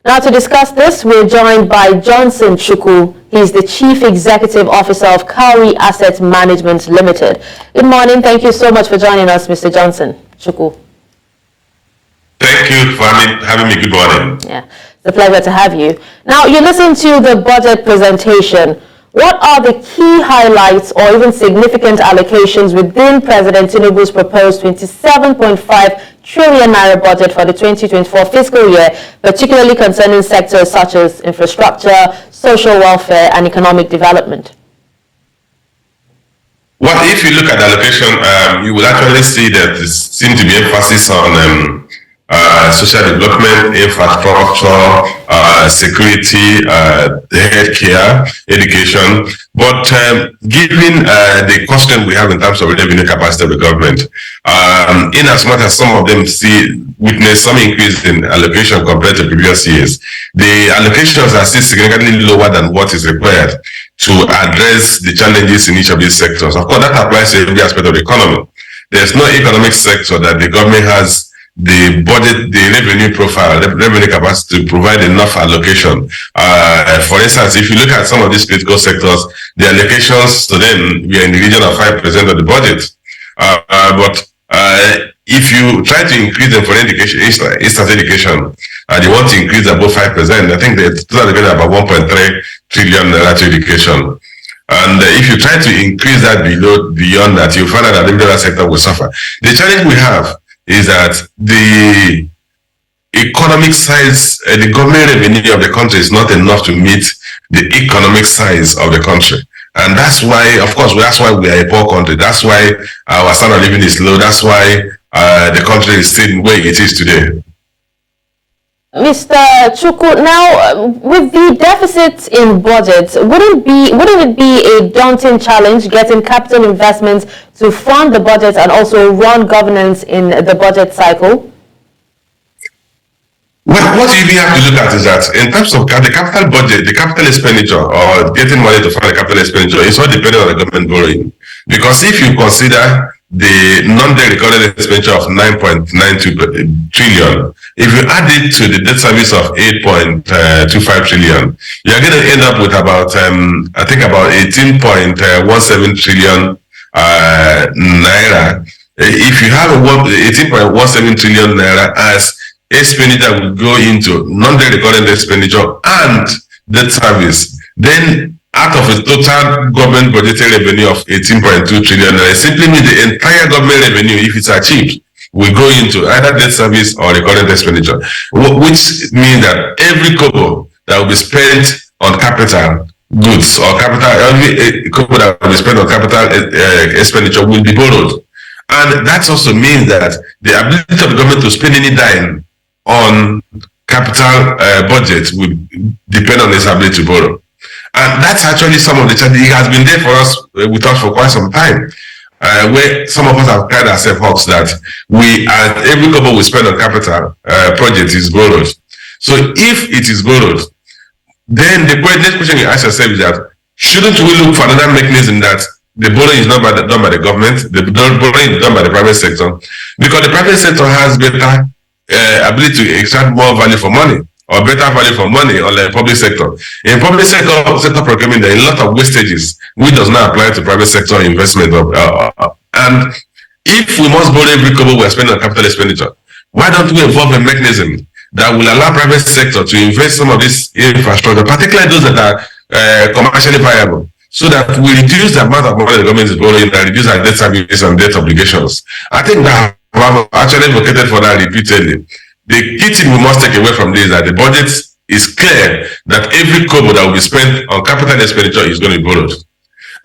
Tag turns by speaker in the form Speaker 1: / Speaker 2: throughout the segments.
Speaker 1: Now to discuss this, we're joined by Chukwu. He's the Chief Executive Officer of Cowry Asset Management Limited. Good morning. Thank you so much for joining us, Mr. Chukwu.
Speaker 2: Thank you for having me. Good morning.
Speaker 1: Yeah, it's a pleasure to have you. Now, you listened to the budget presentation. What are the key highlights or even significant allocations within President Tinubu's proposed 27.5 trillion naira budget for the 2024 fiscal year, particularly concerning sectors such as infrastructure, social welfare, and economic development?
Speaker 2: Well, if you look at the allocation, you will actually see that there seems to be emphasis on social development, infrastructure, security, healthcare, education. But given the constraint we have in terms of revenue capacity of the government, in as much as some of them witness some increase in allocation compared to previous years, the allocations are still significantly lower than what is required to address the challenges in each of these sectors. Of course, that applies to every aspect of the economy. There's no economic sector that the government has the budget, the revenue profile, the revenue capacity to provide enough allocation. For instance, if you look at some of these critical sectors, the allocations to them, we are in the region of 5% of the budget. But if you try to increase them for education, instance education, they want to increase above 5%. I think the total allocation about 1.3 trillion naira to education. And if you try to increase that beyond that, you find out that the other sector will suffer. The challenge we have is that the economic size, the government revenue of the country is not enough to meet the economic size of the country. And that's why, of course, that's why we are a poor country. That's why our standard of living is low. That's why the country is still where it is today.
Speaker 1: Mr. Chukwu, now with the deficit in budget, wouldn't it be a daunting challenge getting capital investments to fund the budget and also run governance in the budget cycle?
Speaker 2: Well, what you really have to look at is that in terms of the capital budget, the capital expenditure or getting money to fund the capital expenditure is all dependent on the government borrowing. Because if you consider the non-debt recorded expenditure of 9.92 trillion, if you add it to the debt service of 8.25 trillion, you're going to end up with about, I think about 18.17 trillion naira. If you have 18.17 trillion naira as expenditure will go into non-debt recorded expenditure and debt service, then out of a total government budgetary revenue of 18.2 trillion, it simply means the entire government revenue, if it's achieved, will go into either debt service or recurrent expenditure, which means that every kobo that will be spent on capital goods or every kobo that will be spent on capital expenditure will be borrowed. And that also means that the ability of the government to spend any dime on capital budget will depend on its ability to borrow. And that's actually some of the challenges. It has been there for us, with us for quite some time, where some of us have cried ourselves hawks that every kobo we spend on capital project is borrowed. So if it is borrowed, then the next question you ask yourself is that shouldn't we look for another mechanism that the borrowing is not done by the government, the borrowing is done by the private sector, because the private sector has better ability to extract more value for money, or better value for money on the public sector. In public sector procurement, there are a lot of wastages which does not apply to private sector investment. And if we must borrow every kobo we are spending on capital expenditure, why don't we involve a mechanism that will allow private sector to invest some of this infrastructure, particularly those that are commercially viable, so that we reduce the amount of money the government is borrowing and reduce our debt service and debt obligations. I think that we have actually advocated for that repeatedly. The key thing we must take away from this is that the budget is clear that every kobo that will be spent on capital expenditure is going to be borrowed.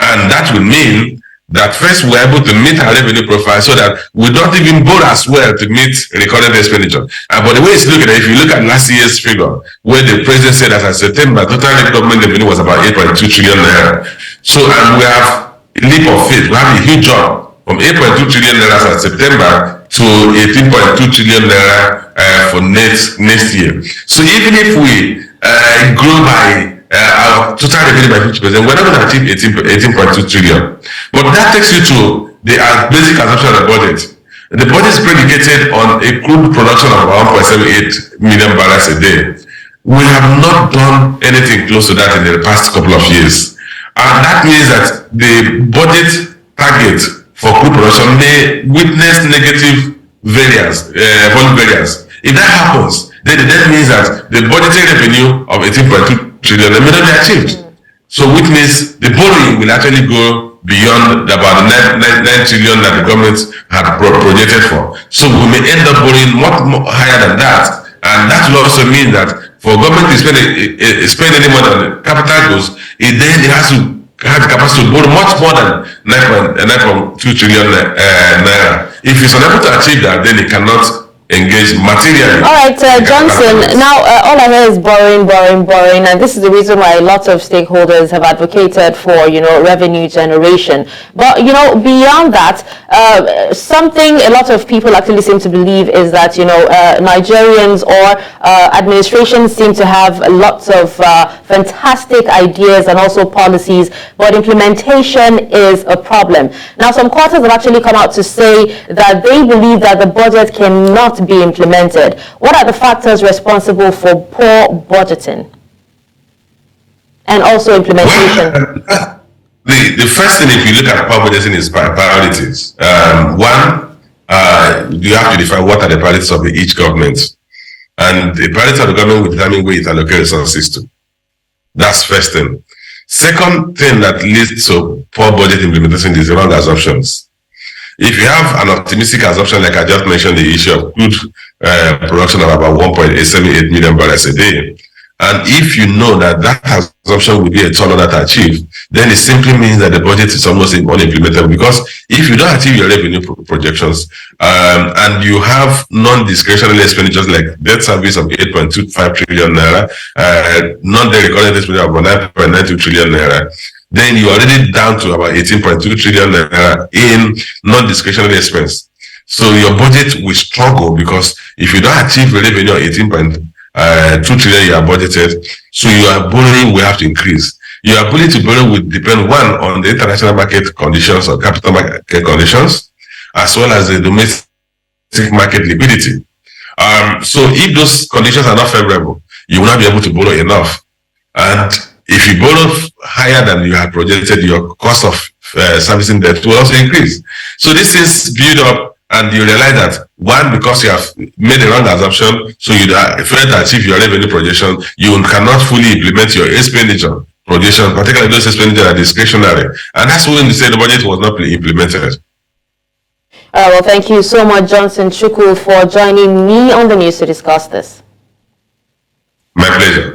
Speaker 2: And that will mean that first we're able to meet our revenue profile so that we don't even borrow as well to meet recurrent expenditure. But the way it's looking at, if you look at last year's figure, where the president said that in September, total government revenue was about 8.2 trillion naira. So, and we have a leap of faith, we have a huge jump from 8.2 trillion naira in September to 18.2 trillion naira for next year. So even if we grow by our total revenue by 50%, we're not going to achieve 18.2 trillion. But that takes you to the basic assumption of the budget. The budget is predicated on a crude production of 1.78 million barrels a day. We have not done anything close to that in the past couple of years. And that means that the budget target for crude production may witness negative variance, volume variance. If that happens, then that means that the budgeted revenue of 18.2 trillion may not be achieved. So which means the borrowing will actually go beyond about 9 trillion that the government had projected for. So we may end up borrowing much more higher than that. And that will also mean that for government to spend any money on capital goods, it has to have the capacity to borrow much more than 9.2 trillion naira. If it's unable to achieve that, then it cannot engage materially.
Speaker 1: All right, Johnson, now all I hear is borrowing, and this is the reason why lots of stakeholders have advocated for, revenue generation. But, beyond that, something a lot of people actually seem to believe is that, Nigerians or administrations seem to have lots of fantastic ideas and also policies, but implementation is a problem. Now, some quarters have actually come out to say that they believe that the budget cannot be implemented. What are the factors responsible for poor budgeting and also implementation?
Speaker 2: Well, the first thing, if you look at poor budgeting, is priorities. One, you have to define what are the priorities of each government, and the priorities of the government will determine where it allocates resources to. That's first thing. Second thing that leads to poor budget implementation is the wrong assumptions. If you have an optimistic assumption, like I just mentioned, the issue of crude production of about 1.878 million barrels a day, and if you know that that assumption will be a turnover that achieved, then it simply means that the budget is almost unimplementable, because if you don't achieve your revenue projections and you have non-discretionary expenditures like debt service of 8.25 trillion naira, non-debt recurrent expenditure of 9.92 trillion naira, then you're already down to about 18.2 trillion naira in non-discretionary expense. So your budget will struggle, because if you don't achieve a revenue of 18.2 trillion you are budgeted, so your borrowing will have to increase. Your ability to borrow will depend, one, on the international market conditions or capital market conditions, as well as the domestic market liquidity. So if those conditions are not favorable, you will not be able to borrow enough. And if you borrow higher than you had projected, your cost of servicing debt will also increase. So this is build up, and you realize that, one, because you have made a wrong assumption, so you fail to achieve your revenue projection, you cannot fully implement your expenditure projection, particularly those expenditures are discretionary. And that's when you say the budget was not implemented.
Speaker 1: Well, thank you so much, Johnson Chukwu, for joining me on the news to discuss this.
Speaker 2: My pleasure.